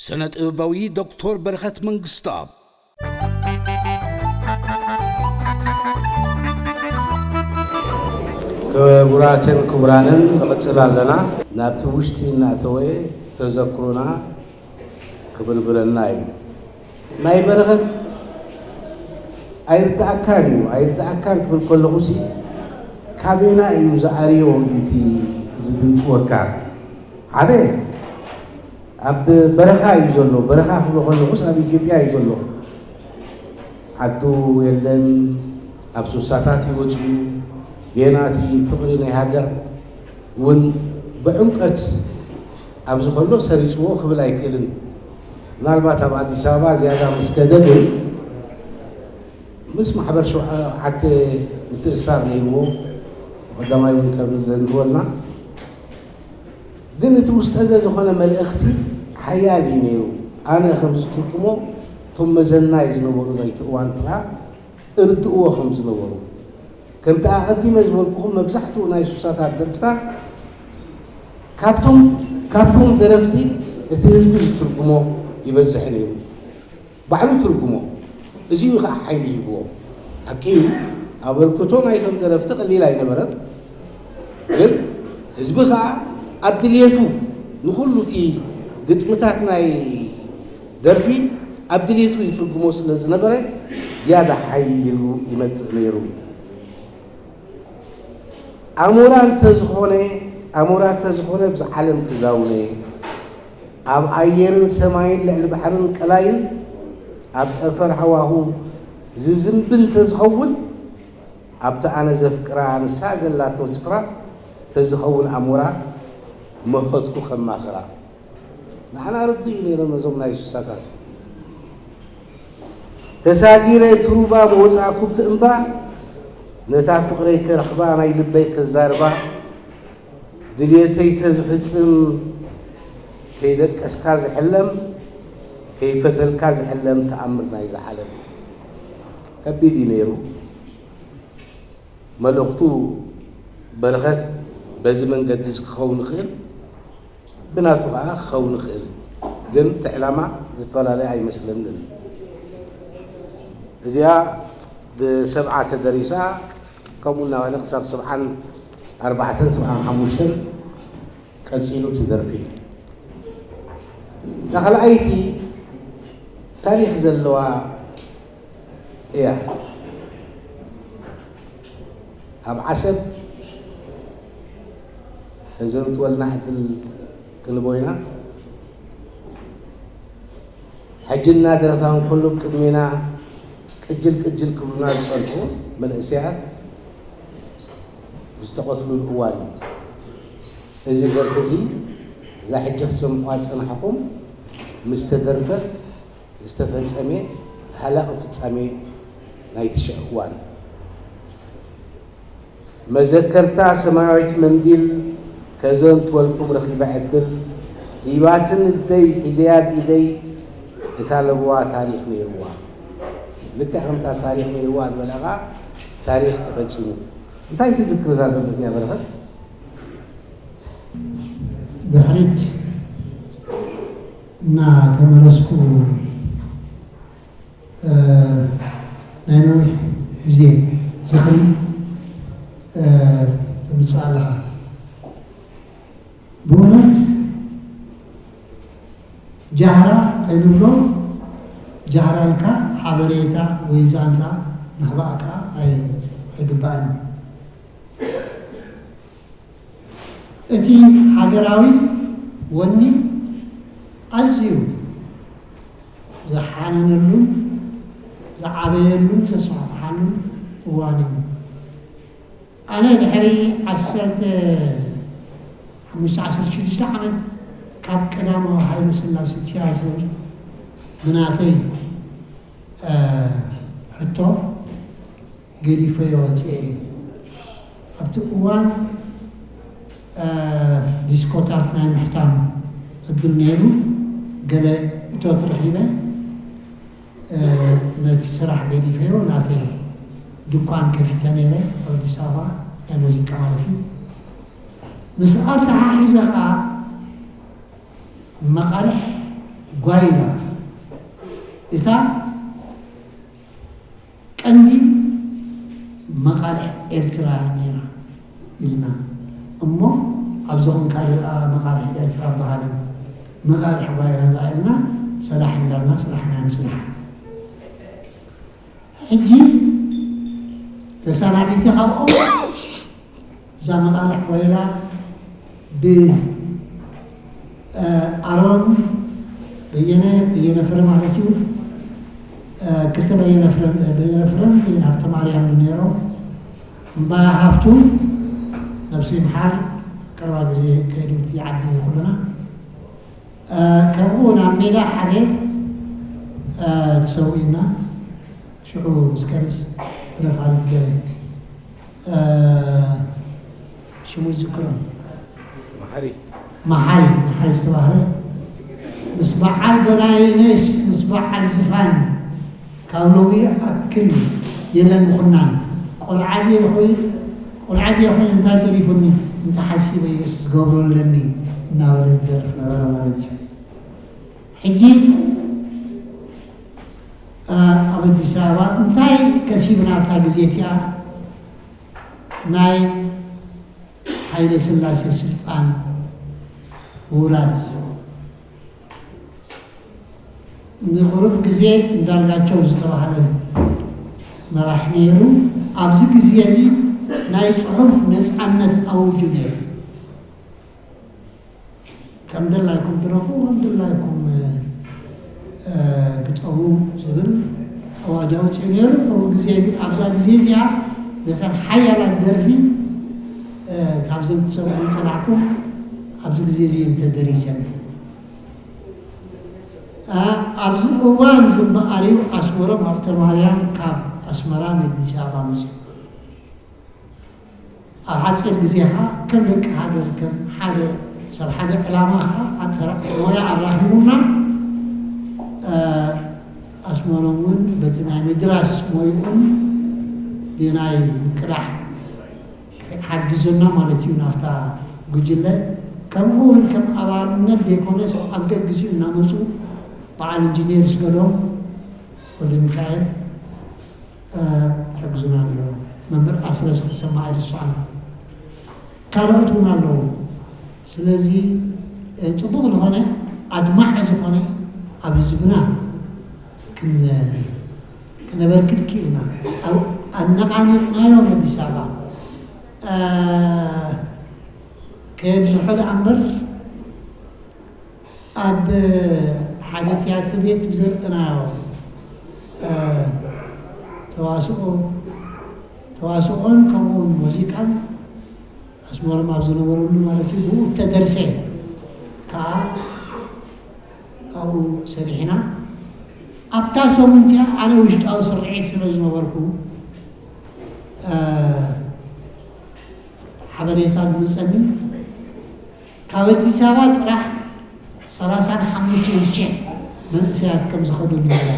سنة إبوي دكتور برخت منقسطاب كبراتن كبرانن قصل لنا نابت وشتي ناتوي تذكرونا كبربرناي ناي برخت ايرت اكان كل غسي كابينا يزاريو يتي زدنصوكا عليه اب برخا يزلو برخا فلو غس اب ኢትዮጵያ ይዘሎ አዱ የለን አብሱሳታት ይወጹ የናቲ ፍቅሪ ናይ ሃገር ውን በእምቀት አብዙ ሁሉ ሰሪጽዎ ክብል አይክልን ምናልባት አብ አዲስ አበባ ዚያዳ መስከደል ምስ ማህበር ሸው አት ምትእሳር ነው ቀዳማይ ከብዘንወልና ግን ትውስተዘ ዝኾነ መልእኽቲ ሓያል ነው አነ ከምዝትኩሞ ቶም መዘና ይዝነበሩ ዘይትዋንጥራ እርድኡ ከምዝነበሩ ከምታ ቀዲመ ዝበልኩኹም መብዛሕትኡ ናይ ሱሳታት ደርፍታ ካብቶም ደረፍቲ እቲ ህዝቢ ዝትርጉሞ ይበዝሕ ነይሩ ባዕሉ ትርጉሞ እዚኡ ከዓ ሓይሊ ይብዎ ኣኪዩ ኣበርክቶ ናይቶም ደረፍቲ ቀሊል ኣይነበረን ግን ህዝቢ ከዓ ኣብ ድልየቱ ንኩሉ እቲ ግጥምታት ናይ ደርፊ ኣብ ድልየቱ ይትርጉሞ ስለ ዝነበረ ዝያዳ ሓይሊ ይመፅእ ነይሩ ኣሞራ ተዝኾነ ብዝዓለም ክዛውነ ኣብ ኣየርን ሰማይን ልዕሊ ባሕርን ቀላይን ኣብ ጠፈር ሃዋሁ ዝዝንብን ተዝኸውን ኣብቲ ኣነ ዘፍቅራ ንሳ ዘላቶ ስፍራ ተዝኸውን ኣሞራ መኸትኩ ከማኽራ ንዓና ርዱ እዩ ነይሮ ነዞም ናይ ሱሳታት ተሳጊረ ትሩባ መወፃእ ኩብቲ እምባ ነታ ፍቅረይ ከረኽባ ናይ ልበይ ከዛርባ ድልየተይ ተዝፍፅም ከይደቀስካ ዝሕለም ከይፈተልካ ዝሕለም ተኣምር ናይ ዝዓለም ከቢድ እዩ ነይሩ መልእኽቱ በረኸት በዚ መንገዲ ክኸውን ይኽእል ብናቱ ከዓ ክኸውን ይኽእል ግን እቲ ዕላማ ዝፈላለየ ኣይመስለንን እዚኣ ብሰብዓ ተደሪሳ ከምኡ እናበለ ክሳብ 74 75 ቀፂሉ ትደርፊ ተኸልኣይቲ ታሪክ ዘለዋ እያ ኣብ ዓሰብ ተዘንጥወልና ዕድል ክንቦይና ሕጅና ደረታውን ኩሉም ቅድሜና ቅጅል ክብሉና ዝፀልሑ መንእስያት ዝተቆትሉሉ እዋን እዚ ደርፊ እዚ እዛ ሕጂ ክትሰምዑዋ ፀናሕኩም ምስ ተደርፈት ዝተፈፀመ ሃላቕ ፍፃሜ ናይ ትሽዕ እዋን መዘከርታ ሰማያዊት መንዲል ከዘንትወልኩም ረኺባ ዕድል ሂባትን እደይ ሒዘያ ብኢደይ እታ ለብዋ ታሪክ ነይርዋ ልክዕ ከምታ ታሪክ ነይርዋ ዝበለኻ ታሪክ ተፈፂሙ እንታይ ትዝክር ዛ ዘሎ እዚኣ በረኸት ድሕሪት እናተመለስኩ ናይ ነዊሕ ግዜ ዝኽሪ ትምፅእ ኣለኻ ብእውነት ጃህራ ከይንብሎ ጃህራልካ ሓበሬታ ወይ ዛንታ ንኽባእካ ኣይግባእን እቲ ሃገራዊ ወኒ ኣዝዩ ዝሓነነሉን ዝዓበየሉን ዘስፋሕፋሓሉን እዋን እዩ ኣነ ድሕሪ 15-16 ዓመት ካብ ቀዳማዊ ሃይለ ሥላሴ ቲያትር ምናተይ ሕቶ ገዲፈ የወፅአ ኣብቲ እዋን ዲስኮታት ናይ ምሕታም ዕድል ነይሩ ገለ እቶት ረኺበ ነቲ ስራሕ ገዲፈዮ ናተይ ድኳን ከፊተ ነይረ ኣብ ኣዲስ ኣበባ ናይ ሙዚቃ ማለት እዩ مسألة عايزة مقالح ጓይላ እታ ቀንዲ መቃልዕ ኤርትራ ነይራ ኢልና እሞ ኣብዞም ካልእ መቃልዕ ኤርትራ በሃለ መቃልዕ ጓይላ ኢልና ሰላሕ እንዳልና ስራሕና ንስራሕ ሕጂ ተሰናቢተ ካብኦም እዛ መቃልዕ ጓይላ ብኣሮን በየነ ፍረ ማለት እዩ ክልተ በየነ ፍረን በየነ ሃብተ ማርያም ነይሮም እምባያ ሃፍቱ ነብሲ ይምሓር ቀረባ ግዜ ከይድምቲ ዓዲ ኩልና ከምኡ ናብ ሜዳ ሓደ ተሰዊና ሽዑ ምስከርስ ብነፋሪት ገበ ሽሙ ዝክሮም መሓሪ ዝተባህለ ምስ በዓል በላይነሽ ምስ በዓል ዝፋን ካብ ሎሚ ኣክል የለን ምኹናን ቆልዓድ ይኹን እንታይ ተሪፉኒ እንታይ ሓሲበ ኢየሱስ ዝገብረለኒ እናበለ ዝደርፍ ነበረ ማለት እዩ ሕጂ ኣብ ኣዲስ ኣበባ እንታይ ከሲብና ኣብታ ግዜት እያ ናይ ሃይለ ስላሴ ስልጣን ውራድ ንቁርብ ግዜ እንዳርጋቸው ዝተባሃለ መራሕ ነይሩ ኣብዚ ግዜ እዚ ናይ ፅሑፍ ነፃነት ኣውጁ ነይሩ ከም ደላይኩም ድረፉ ከም ደላይኩም ግጠሙ ዝብል ኣዋጅ ኣውፅኡ ነይሩ ግዜ ግን ኣብዛ ግዜ እዚኣ ነተን ሓያላት ደርፊ ካብዞም ትሰምዑ ፀናዕኩም ኣብዚ ግዜ እዚ እንተደሪሰን ኣብዚ እዋን ዝመኣርዩ ኣስመሮም ሃብተ ማርያም ካብ ኣስመራ ንኣዲስ ኣበባ መፅኡ ኣብ ሓፂር ግዜ ኸ ከም ደቂ ሃገር ከም ሓደ ሰብ ሓደ ዕላማ ኸ ሞያ ኣራኺቡና ኣስመሮም እውን በቲ ናይ ምድራስ ሞይኦም ብናይ ቅዳሕ ሓጊዞና ማለት እዩ ናብታ ጉጅለ ከምኡ እውን ከም ኣባልነት ደይኮነስ ኣብ ገግዚኡ እናመፁ በዓል ኢንጂነር ስገዶም ወልደ ሚካኤል ሕግዙና ነይሮም መምህር ኣስረስ ተሰማዒ ርስዓን ካልኦት እውን ኣለዉ ስለዚ ፅቡቕ ዝኾነ ኣድማዕ ዝኾነ ኣብ ህዝብና ክነበርክት ክኢልና ኣነቃኒቕናዮም ኣዲስ ኣበባ ከየብዝሖ ዳ እምበር ኣብ ሓደ ቲያትር ቤት ብዘርአናዮ ተዋስኦን ከምኡውን ሙዚቃን ኣስመሮም ኣብ ዝነበረሉ ማለት እዩ ብኡ ተደርሰ ከዓ ኣብኡ ሰሪሕና ኣብታ ሰሙንቲያ ኣነ ውሽጣዊ ስርዒት ስለ ዝነበርኩ ሓበሬታ ዝመፀኒ ካብ ኣዲስ ኣበባ ጥራሕ 35,000 መንእሰያት ከም ዝኸዱ ንበላ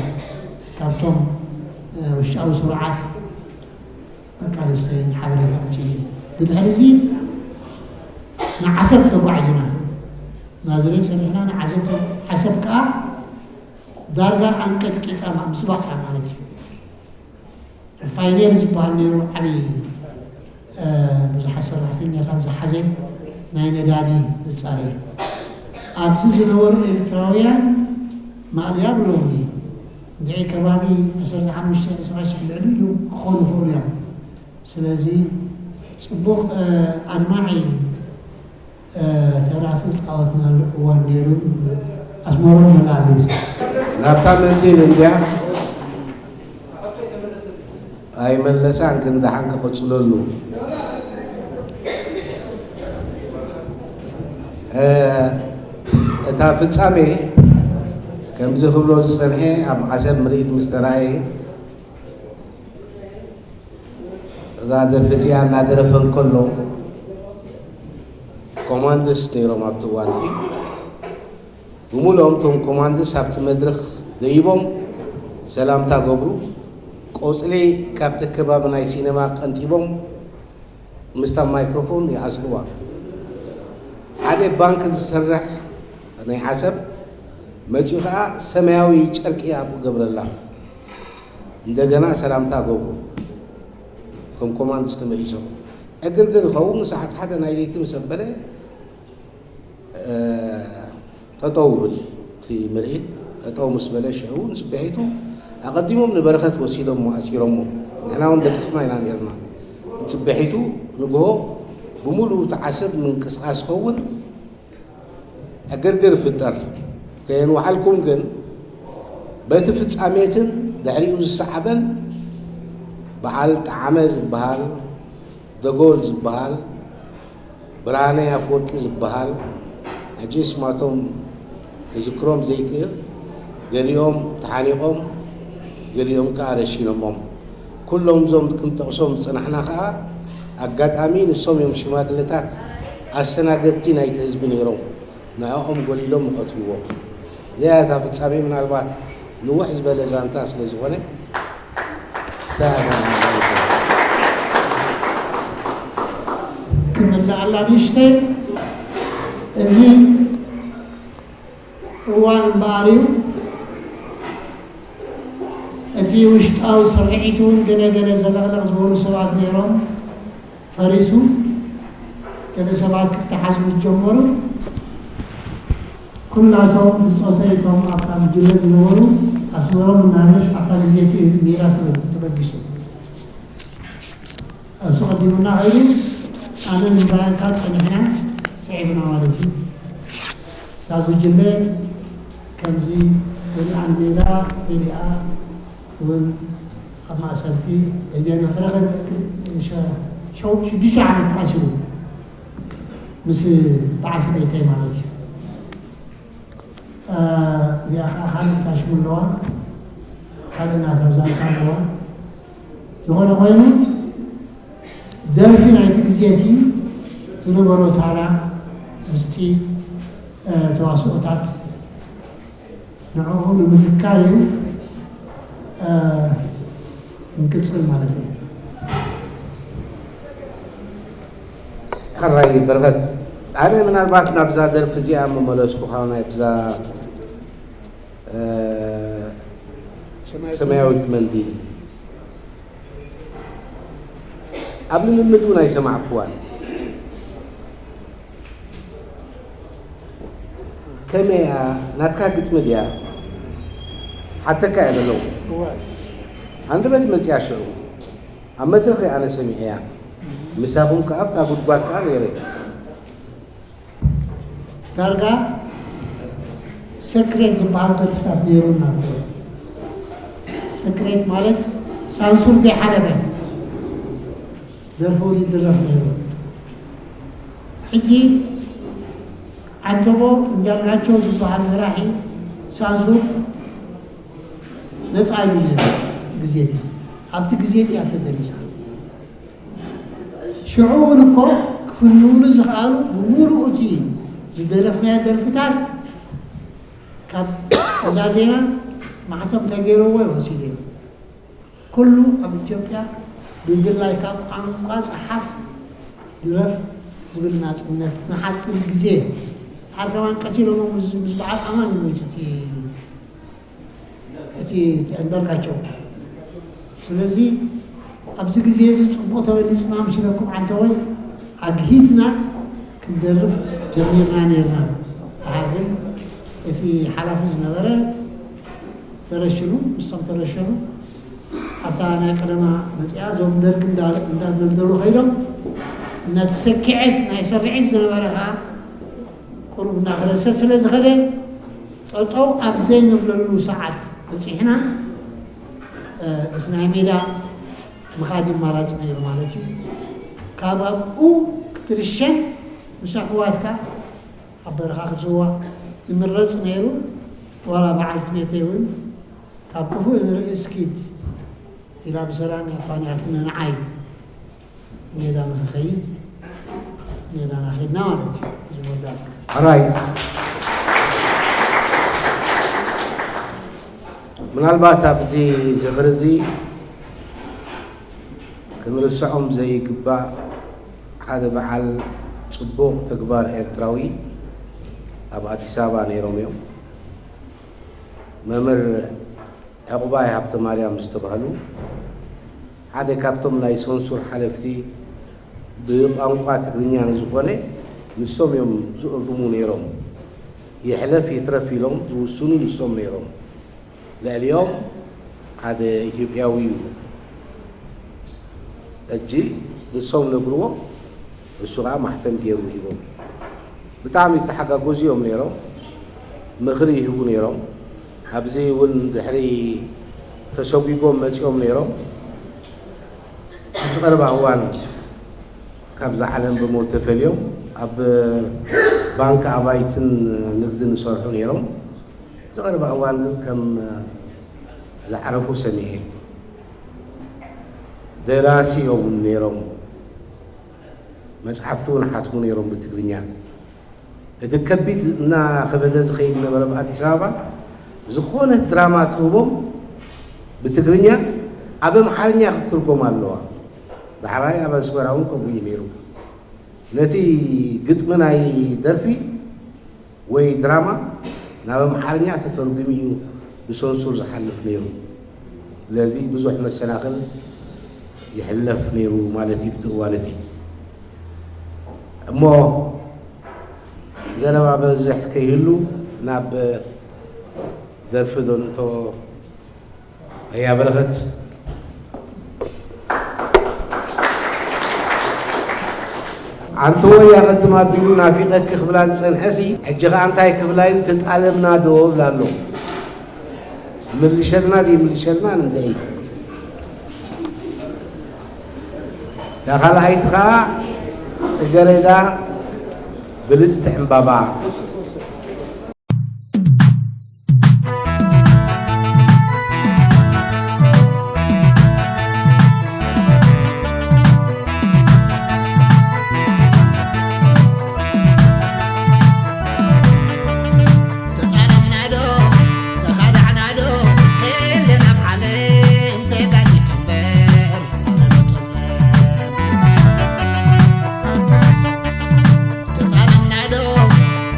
ካብቶም ውሽጣዊ ስርዓት በቃ ደስተይ ሓበሬታ መፅኡ ብድሕሪ እዚ ንዓሰብ ተጓዕዝና ናዝሬት ሰሪሕና ንዓሰብ ከዓ ዳርጋ ኣንቀጥቂጣ ምስባሕ ማለት እዩ ፋይኔር ዝበሃል ነይሩ ዓብይ ብዙሓት ሰራሕተኛታት ዝሓዘ ናይ ነዳዲ መፃረይ ኣብዚ ዝነበሩ ኤርትራውያን ማእልያ ብሎም እንድዒ ከባቢ 15-20 ልዕሊ ኢሉ ክኾኑ ይኽእሉ እዮም ስለዚ ፅቡቕ ኣድማዒ ተራፊ ፃወትናሉ እዋን ነይሩ ኣስመሮም መላለስ ናብታ መንዚል እንድያ ኣይመለሳን ክንደሓን ክቕፅለሉ እታ ፍጻሜ ከምዚ ክብሎ ዝፀንሐ ኣብ ዓሰብ ምርኢት ምስ ተረኣየ እዛ ደርፊ እዚኣ እናደረፈ እንከሎ ኮማንደስ ነይሮም ኣብቲ እዋንቲ ብምሉኦም እቶም ኮማንደስ ኣብቲ መድረኽ ደይቦም ሰላምታ ገብሩ ቆፅሊ ካብቲ ከባቢ ናይ ሲነማ ቀንጢቦም ምስታ ማይክሮፎን ይኣስልዋ ሓደ ባንክ ዝሰርሕ ናይ ዓሰብ መጪኻ ሰማያዊ ጨርቂ አቡ ገብረላ እንደገና ሰላምታ ገቡ ከም ኮማንድ ተመሊሰው እግርግር ኸውን ሰዓት ሓደ ናይ ለይቲ መሰበለ ተጠውብል ቲ መሬት ተጠው መስበለ ሸውን ስበይቱ أقدمهم لبركة وسيلهم وأسيرهم نحن عند قصنا إلى نيرنا سبحيتو نجوه بمولو تعسب من قصاص خون أجرجر في الدار كأن وحالكم جن بيتفت عميتن دعريو السحبن بعال تعمز بحال دجولز بحال برانة أفوكز بحال أجيس ماتهم يذكرهم زي كير اليوم تحانيهم اليوم كارشينهم كلهم زوم كنت أصوم صنحنا خا أجد أمين الصوم يوم شمال لتات السنة جتين أي تزبني يروم ناهم قولي لهم قتلوه لا تافت سامي من البعض نوح زبالة زانتاس لزوانه سهلا كمل على بيشتي زي وان باريو أتي وشتاو سرعيتون جنا زلغلغ زبون سبعة نيرهم فريسو جنا سبعة كتحزم الجمهور كلاتهم بصوتيتهم أقام جلد نورو أسمرهم النامش حتى لزيتي ميلات تبقسو أسقدمنا هاي أنا من بركات أنحنا سعبنا والدي تابو جلد كمزي بالعن ميلا إليا ون أما أسألتي إجانا فرغ شو ديش عمل تحسبه مثل بعض بيتي مالتي يا خالد تاشمل لوا خالنا تزال كان لوا يقول غيره درفين عيتك زيتي تنبرو تعالى مستي تواصلات نعوهم المسكاريو انكسر مالتي خراي برغد أنا من البعض نبزا درف زيا مملسكو خاونا يبزا سماوي منديل قبل من مدونا يسمع أقوال كما ناتكا قلت مديا حتى كأنا لو عند بيت متى عشرة أما ترخي أنا سميعها مسافهم كأب تاخد باك غيري ترجع سكرت زبالة الكتاب ديرونا سكرت مالت سانسور دي حربة درفوا دي درفنا حجي عندبو درجاتو زبالة راحي سانسور نسعى لي تجزيتي أب تجزيتي أتدريسها شعوركم كفنون زغالو بمروتي زدلفنا درفتات كاب لازينا معتم تغيروا وسيدي كله أب إثيوبيا بيدل لاي كاب أنقاذ حف درف زبلنا نحس الجزية عارف كمان كتير لهم مزبعات أمان يميتي أتي تندركاتشو سلزي أبز جزية صبوت ولسنا مش لكم عن توي عجيبنا كندرف جميرنا نيرنا عادل أتي حلافز نبرة ترشلو مستم ترشلو أفتانا كلمة مسيا زوم درك دلو خيرهم نتسكعت نيسرعز نبرة قربنا خلاص سلز خلي أو أبزين بلو ساعات بس إحنا إثنين ميدا مخادم مرات مير مالتي كاباب أو كترشن مسحواتك أبرخا خزوا يمرز ميرو ولا بعلت ميتين كابكفو رئيس كيد إلى بسلام يفانياتنا نعاي ميدان خيد ميدان خيدنا مالتي Alright. ምናልባት ኣብዚ ዝኽሪ እዚ ክንርስዖም ዘይግባእ ሓደ በዓል ጽቡቕ ተግባር ኤርትራዊ ኣብ ኣዲስ ኣበባ ነይሮም እዮም መምህር ዕቁባይ ሃብተ ማርያም ዝተባህሉ ሓደ ካብቶም ናይ ሰንሱር ሓለፍቲ ብቋንቋ ትግርኛ ንዝኾነ ንሶም እዮም ዝእርድሙ ነይሮም ይሕለፍ ይትረፍ ኢሎም ዝውስኑ ንሶም ነይሮም ልዕሊኦም ሓደ ኢትዮጵያዊ እጂ ንሶም ነግርዎ እሱ ከዓ ማሕተም ገይሩ ሂቦም ብጣዕሚ ተሓጋገዙ እዮም ነይሮም ምኽሪ ይህቡ ነይሮም ኣብዚ እውን ድሕሪ ተሰጊጎም መፂኦም ነይሮም ኣብዚ ቀረባ እዋን ካብዛ ዓለም ብሞት ተፈልዮም ኣብ ባንክ ኣባይትን ንግድን ዝሰርሑ ነይሮም ዝቐረባ እዋን ግን ከም ዝዓረፉ ሰሚዐ ደራሲ እዮም ነይሮም መፅሓፍቲ እውን ሓትሙ ነይሮም ብትግርኛ እቲ ከቢድ እናኸበደ ዝኸይድ ነበረ ብኣዲስ ኣበባ ዝኾነ ድራማ ትህቦም ብትግርኛ ኣብ ኣምሓርኛ ክትርጎም ኣለዋ ዳሕራይ ኣብ ኣስመራ እውን ከምኡ እዩ ነይሩ ነቲ ግጥሚ ናይ ደርፊ ወይ ድራማ ናብ ኣምሓርኛ ተተርጉሙ እዩ ብሰንሱር ዝሓልፍ ነይሩ ስለዚ ብዙሕ መሰናኽል ይሕለፍ ነይሩ ማለት እዩ እቲ እዋን እቲ እሞ ዘረባ በዝሕ ከይህሉ ናብ ደርፊ ዶ ንእቶ እያ በረኸት አንተ ወያ ቀድማ ቢሉ ናፊቀክ ክብላ ዝፀንሐሲ ሕጂ ኸ እንታይ ክብላይ ትጣለምና ዶ ብላሎ ምልሸትና ምልሸትና ንደይ ዳኻልኣይቲ ከዓ ጽጌረዳ ብልጽቲ ዕምባባ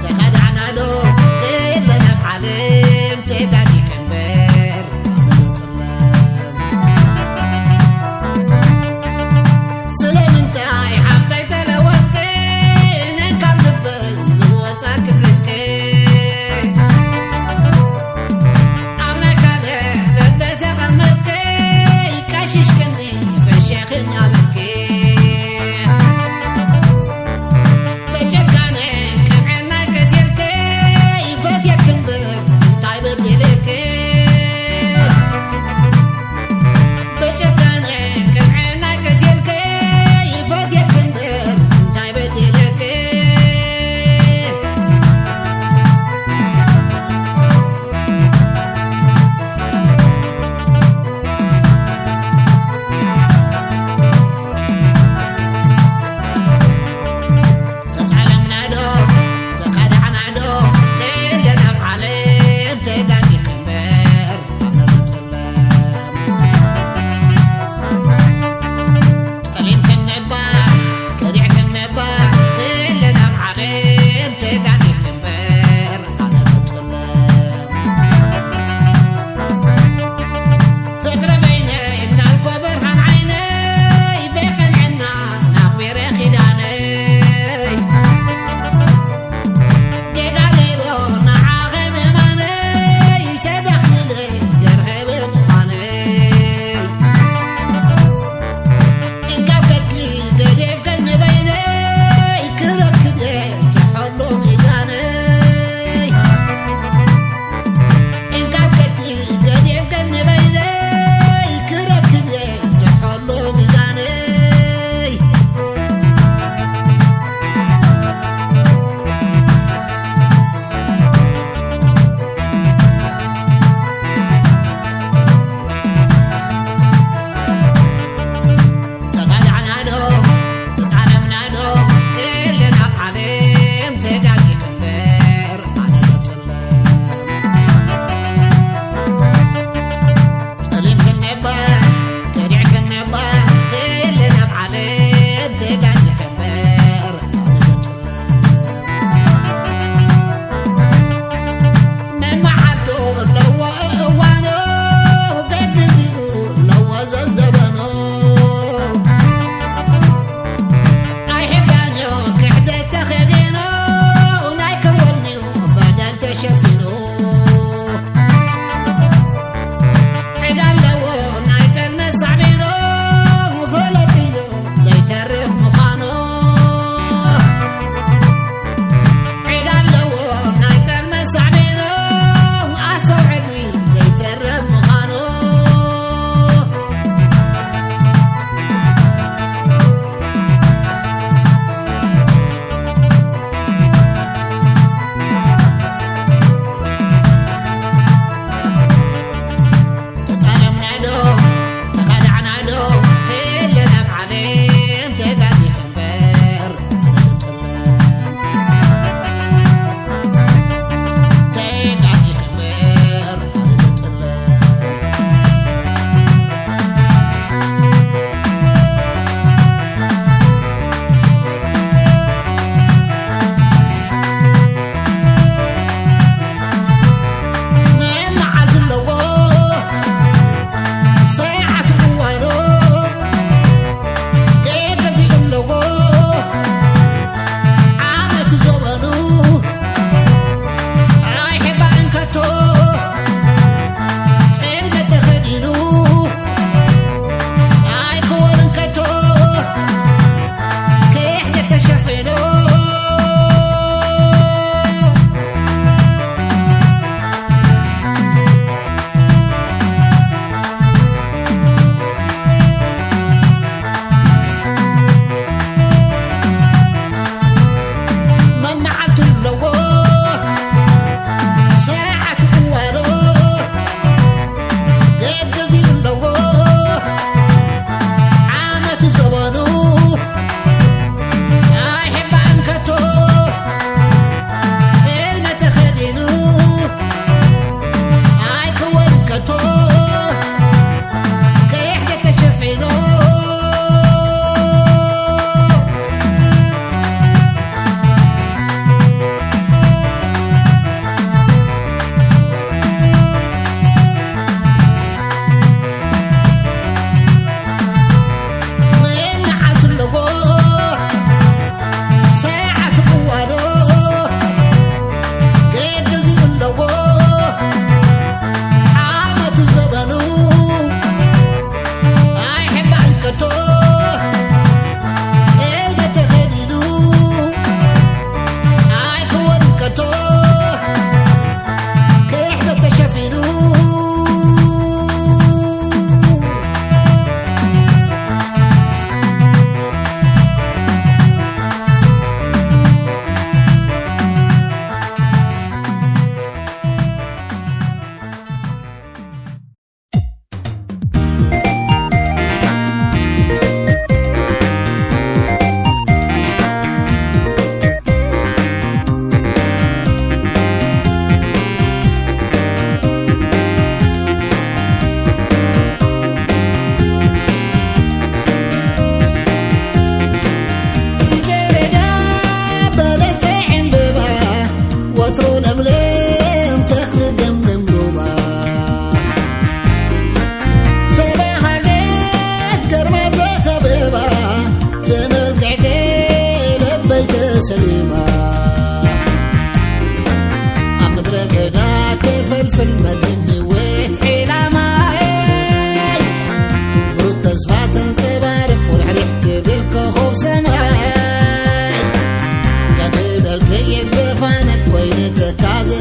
تقال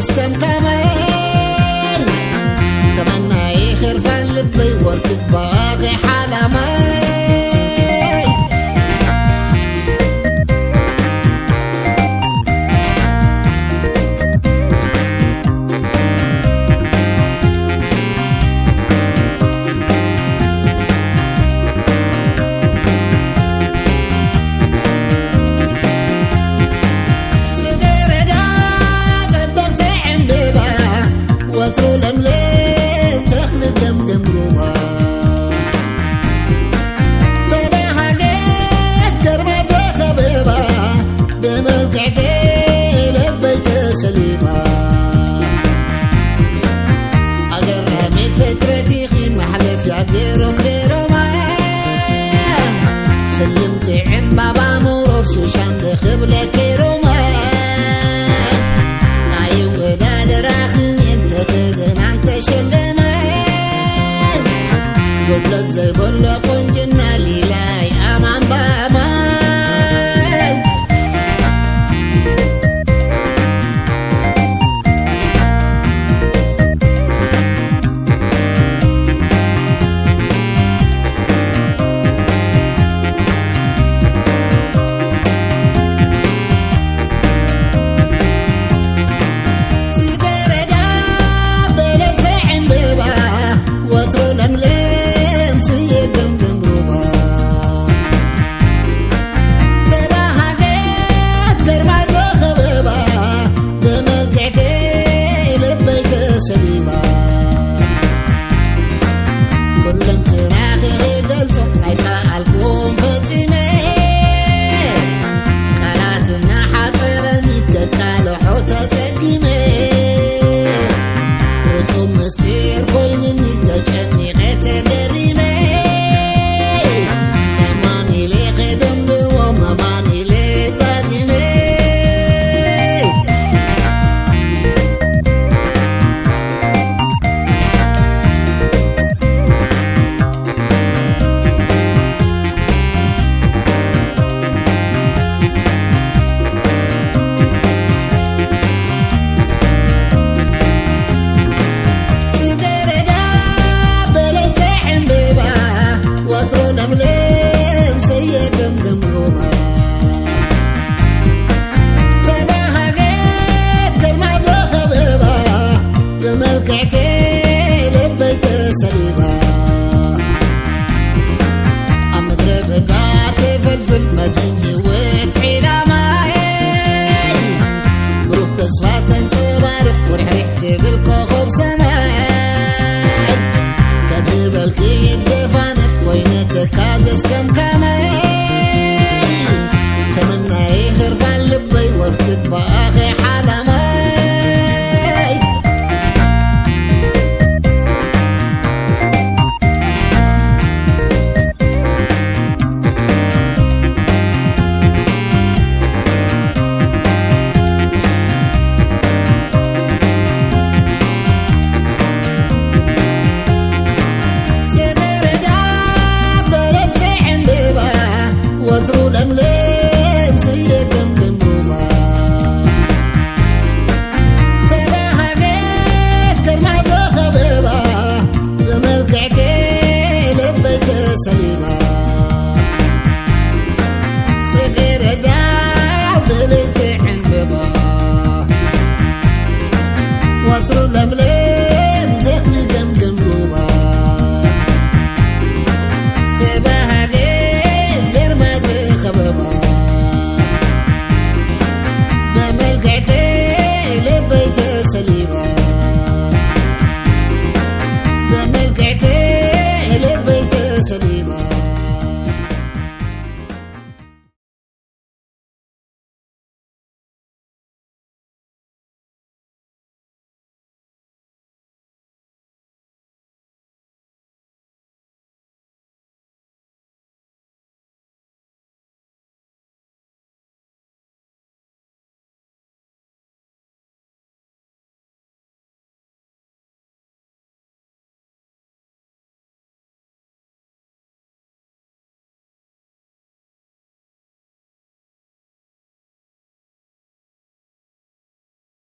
اسكم كمال تمنى خير فاللبي ورتك باقي حلمي وترو لملم تخلد دم روما تباها قد دربة خبيبة بملكعتي لبيت سليمة أقر رميت فترتي خين محلف يعديرهم لروما سلمت عند بابا مرور شيشان بخبلة كيروما أيوة وداد راخي بدن أنت شلمان قدرت